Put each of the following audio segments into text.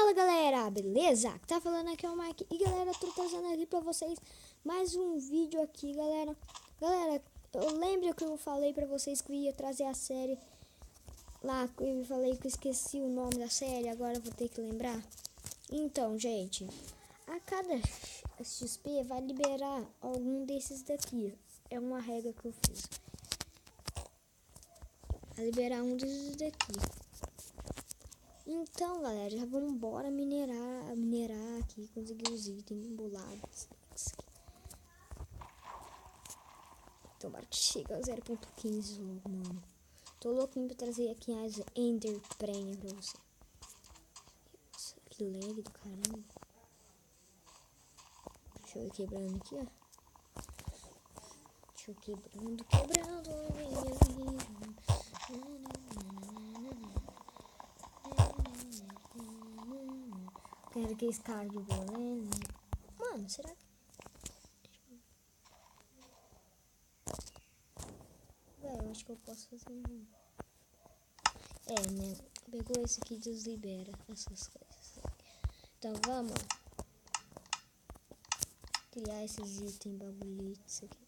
Fala galera, beleza? Tá falando aqui é o Mike e galera, tô trazendo aqui pra vocês mais um vídeo aqui, galera. Galera, eu lembro que eu falei pra vocês que eu ia trazer a série lá, eu falei que eu esqueci o nome da série, agora eu vou ter que lembrar. Então, gente, a cada XP vai liberar algum desses daqui. É uma regra que eu fiz. Vai liberar um desses daqui. Então, galera, já vamos embora minerar aqui, conseguir os itens embolados. Então, bora que chega a 0.15 logo, mano. Tô louquinho pra trazer aqui as Ender Premium pra você. Nossa, que lag do caramba. Deixa eu ir quebrando aqui, ó. Deixa eu quebrando. Quero que esse cara de boa, né? Mano, será que... Velho, eu acho que eu posso fazer um... É, né? Pegou esse aqui e deslibera essas coisas. Então vamos, ó. Criar esses itens bagulhitos aqui.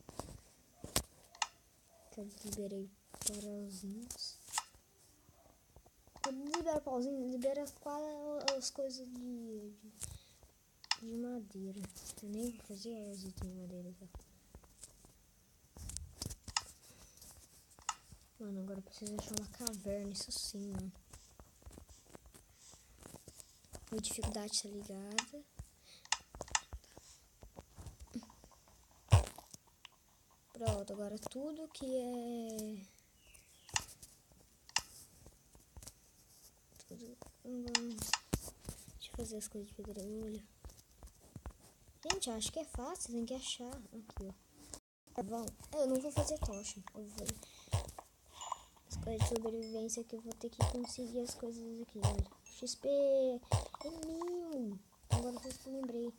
Que eu liberei pauzinhos. Quando libera pauzinho, libera quase as coisas de madeira. Eu nem vou fazer os itens de madeira aqui. Mano, agora eu preciso achar uma caverna, isso sim, mano. A dificuldade tá ligada. Pronto, agora tudo que é... Deixa eu fazer as coisas de pedregulho. Gente, eu acho que é fácil, tem que achar. Aqui, ó. Tá bom? Eu não vou fazer tocha. Eu vou fazer as coisas de sobrevivência que eu vou ter que conseguir as coisas aqui, olha. XP é 1000. Agora foi que eu lembrei.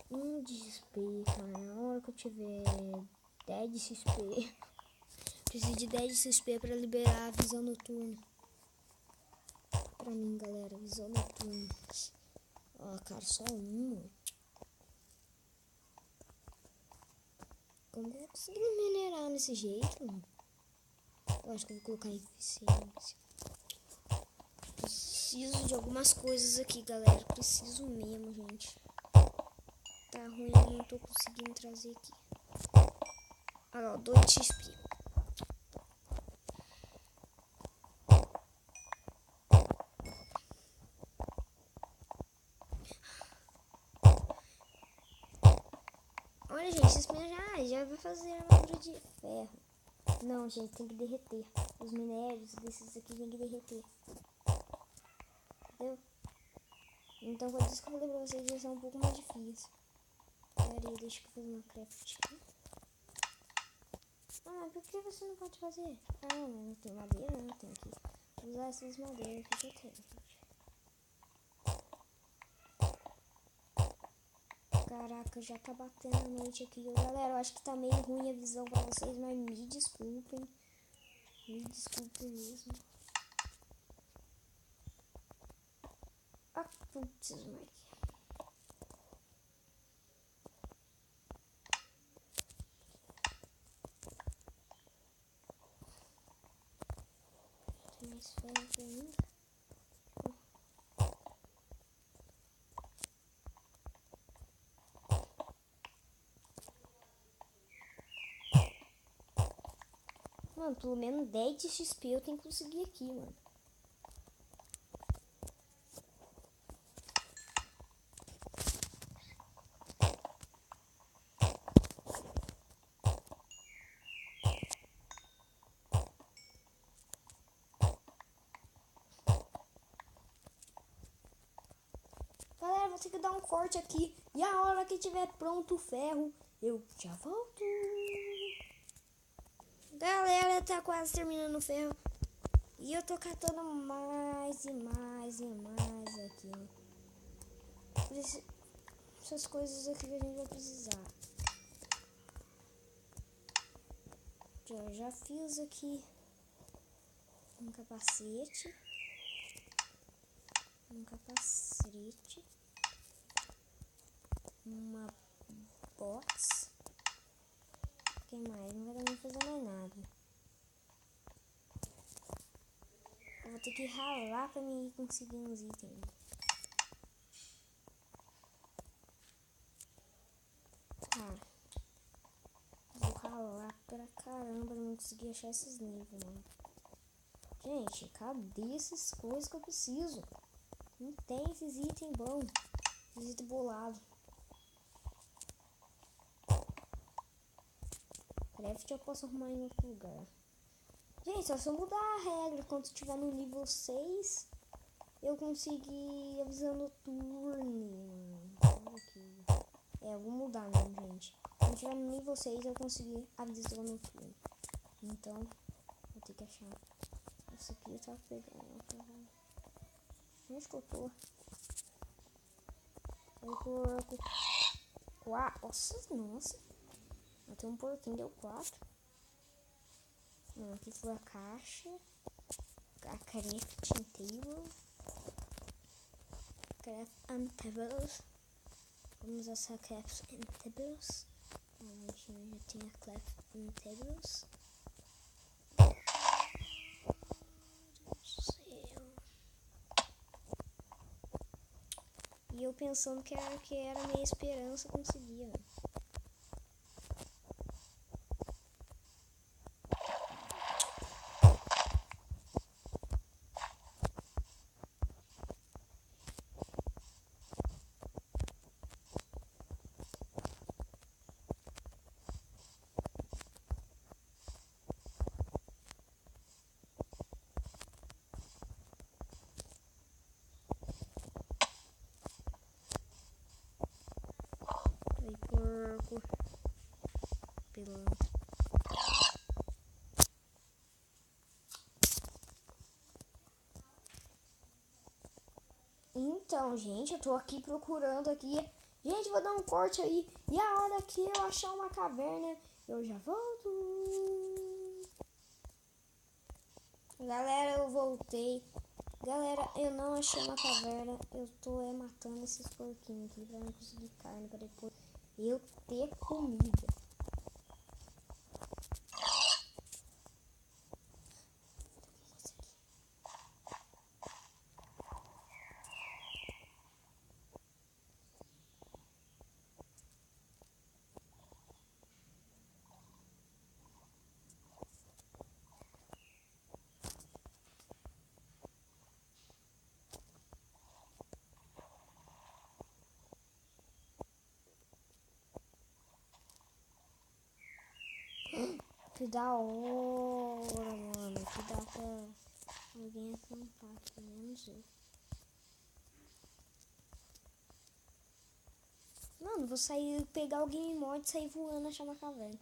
1 de XP, cara. Na hora que eu tiver 10 de XP. Preciso de 10 de XP pra liberar a visão noturna. Pra mim, galera, visão noturna. Ó, cara, só um. Como eu vou conseguir minerar nesse jeito, mano? Eu acho que eu vou colocar em eficiência. Preciso de algumas coisas aqui, galera. Preciso mesmo, gente. Tá ruim, não tô conseguindo trazer aqui. Olha lá, 2 XP. Olha, gente, esse já vai fazer armadura de ferro. Não, gente, tem que derreter. Os minérios desses aqui tem que derreter. Entendeu? Então, quando isso que eu falei pra vocês, vai ser um pouco mais difícil. Pera aí, deixa eu fazer uma craft. Ah, por que você não pode fazer? Ah, não tem madeira, não. Tem que usar essas madeiras que eu tenho, gente. Caraca, já tá batendo a noite aqui. Galera, eu acho que tá meio ruim a visão pra vocês, mas me desculpem. Me desculpem mesmo. Ah, putz, Mike. Tem mais ferro aqui ainda. Mano, pelo menos 10 de XP eu tenho que conseguir aqui, mano. Galera, vou ter que dar um corte aqui. E a hora que tiver pronto o ferro, eu já volto. Galera, tá quase terminando o ferro. E eu tô catando mais e mais e mais aqui. Essas coisas aqui que a gente vai precisar. Já fiz aqui um capacete. Um capacete. Uma box. O que mais? Não vai dar nem fazer mais nada. Eu vou ter que ralar pra mim conseguir uns itens. Ah, vou ralar pra caramba pra não conseguir achar esses níveis, mano. Gente, cadê essas coisas que eu preciso? Não tem esses itens bons. Esses itens bolados. Craft eu posso arrumar em outro lugar. Gente, só se eu mudar a regra quando estiver no nível 6, eu conseguir avisar noturno. Olha aqui. Eu vou mudar mesmo, gente. Quando estiver no nível 6, eu conseguir avisar noturno. Então, vou ter que achar. Essa aqui eu tava pegando. Onde que eu tô? Oi, porco. Nossa. Tem um porquinho, deu 4. Aqui foi a caixa. A crafting table. Craft and tables. Vamos usar craft and tables. A gente já tem a craft and tables. E eu pensando que era a minha esperança conseguir, né? Porco. Pilantra. Então, gente, eu tô aqui procurando aqui. Gente, vou dar um corte aí. E a hora que eu achar uma caverna, eu já volto. Galera, eu voltei. Galera, eu não achei uma caverna. Eu tô matando esses porquinhos aqui pra não conseguir carne, pra depois eu ter comida. Que da hora, mano. Que dá pra alguém acampar, pelo menos eu. Mano, vou sair, pegar o game mod e sair voando achar uma caverna.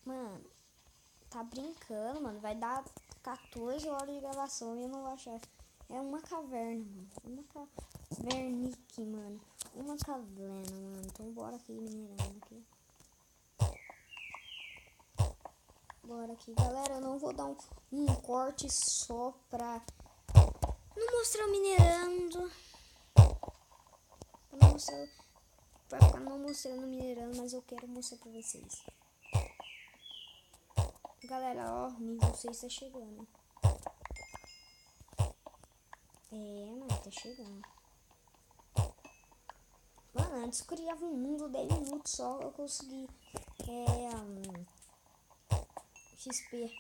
Mano, tá brincando, mano. Vai dar 14 horas de gravação e eu não vou achar. É uma caverna, mano. Uma cavernique, mano. Uma caverna, mano. Então bora aqui minerando aqui. Bora aqui, galera. Eu não vou dar um corte só pra não mostrar o minerando. Pra não mostrar, pra ficar não mostrando minerando, mas eu quero mostrar pra vocês. Galera, ó, nível 6 tá chegando. Mano, tá chegando. Mano, antes eu criava um mundo 10 minutos só, eu consegui XP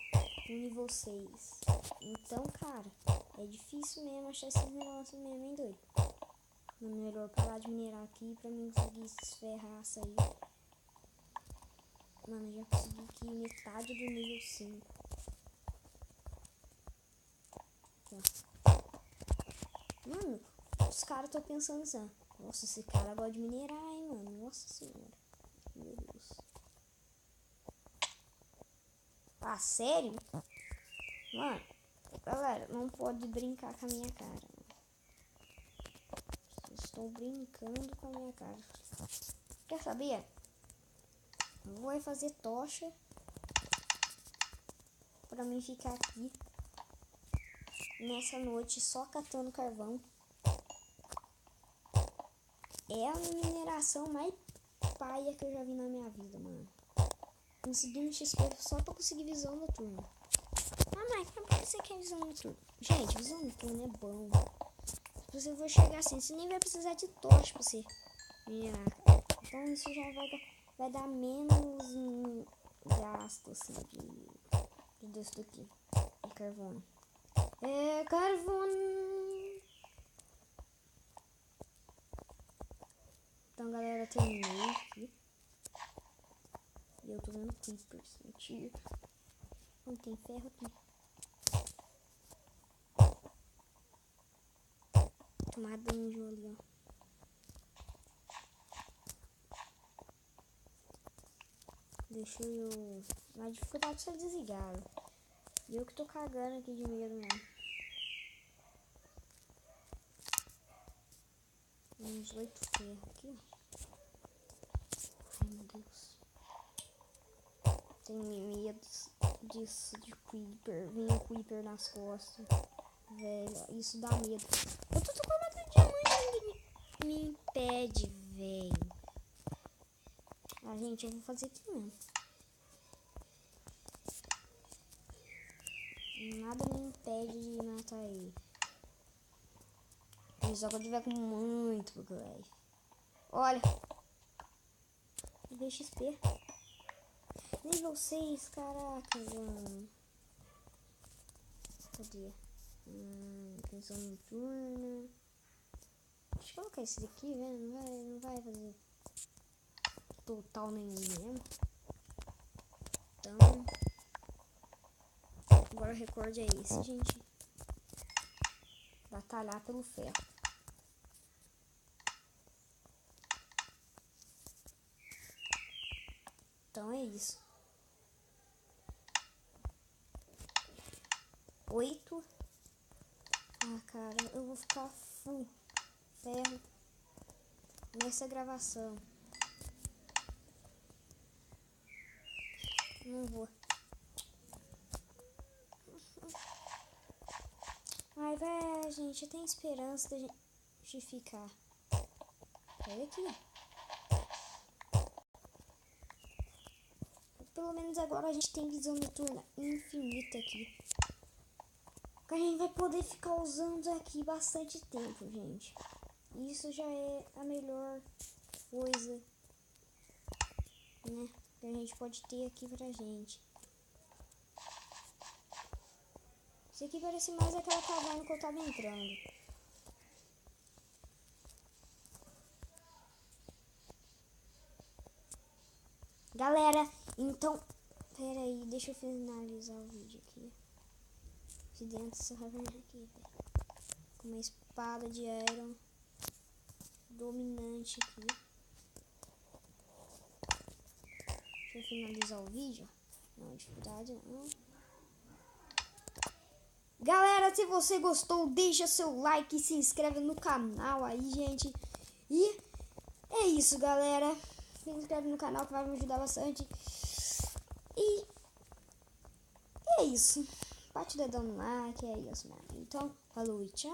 no nível 6. Então, cara, é difícil mesmo achar esses negócios mesmo, hein, doido? Mano, melhor parar de minerar aqui pra mim conseguir esferrar essa aí. Mano, já consegui aqui metade do nível 5. Mano, os caras estão pensando assim, nossa, esse cara gosta de minerar, hein, mano. Nossa senhora. Meu Deus. Ah, sério? Mano, galera, não pode brincar com a minha cara. Mano. Vocês estão brincando com a minha cara. Quer saber? Eu vou fazer tocha pra mim ficar aqui nessa noite só catando carvão. É a mineração mais paia que eu já vi na minha vida, mano. Consegui um XP só pra conseguir visão noturna. Ah, mas por que você quer visão noturna? Gente, visão noturna é bom. Se você for chegar assim, você nem vai precisar de tocha pra você minerar. Então isso já vai dar menos gasto, assim, desse daqui. De carvão. Carvão. Então, galera, terminei aqui. E eu tô vendo creepers. Mentira. Não tem ferro aqui. Tomar dungeon ali, ó. Deixa eu... Na dificuldade você desligaram. E eu que tô cagando aqui de medo mesmo. Uns 8 ferros aqui. Ai, meu Deus. Tenho medo disso, de creeper. Vem um creeper nas costas. Velho, isso dá medo. Eu tô com a diamante, ninguém me impede, velho. Ah, gente, eu vou fazer aqui mesmo. Nada me impede de matar ele. Só que eu tiver com muito life. Olha. Nível XP. Nível 6, caraca, mano. Cadê? Pensão noturna. Deixa eu colocar esse daqui, velho. Não vai fazer total nenhum mesmo. Então. Agora o recorde é esse, gente. Batalhar pelo ferro. Então é isso. 8. Ah, cara, eu vou ficar full ferro nessa gravação. Não vou. Mas, velho, gente, tem esperança da gente ficar. Olha aqui. Pelo menos agora a gente tem visão noturna infinita aqui. Que a gente vai poder ficar usando aqui bastante tempo, gente. Isso já é a melhor coisa, né, que a gente pode ter aqui pra gente. Isso aqui parece mais aquela caverna que eu tava entrando. Galera, então... Pera aí, deixa eu finalizar o vídeo aqui. De dentro dessa caverna aqui, velho. Com uma espada de iron dominante aqui. Deixa eu finalizar o vídeo. Não, dificuldade não. Galera, se você gostou, deixa seu like e se inscreve no canal aí, gente. E é isso, galera. Se inscreve no canal que vai me ajudar bastante. E é isso. Bate o dedão no like, é isso, mano. Então, falou e tchau.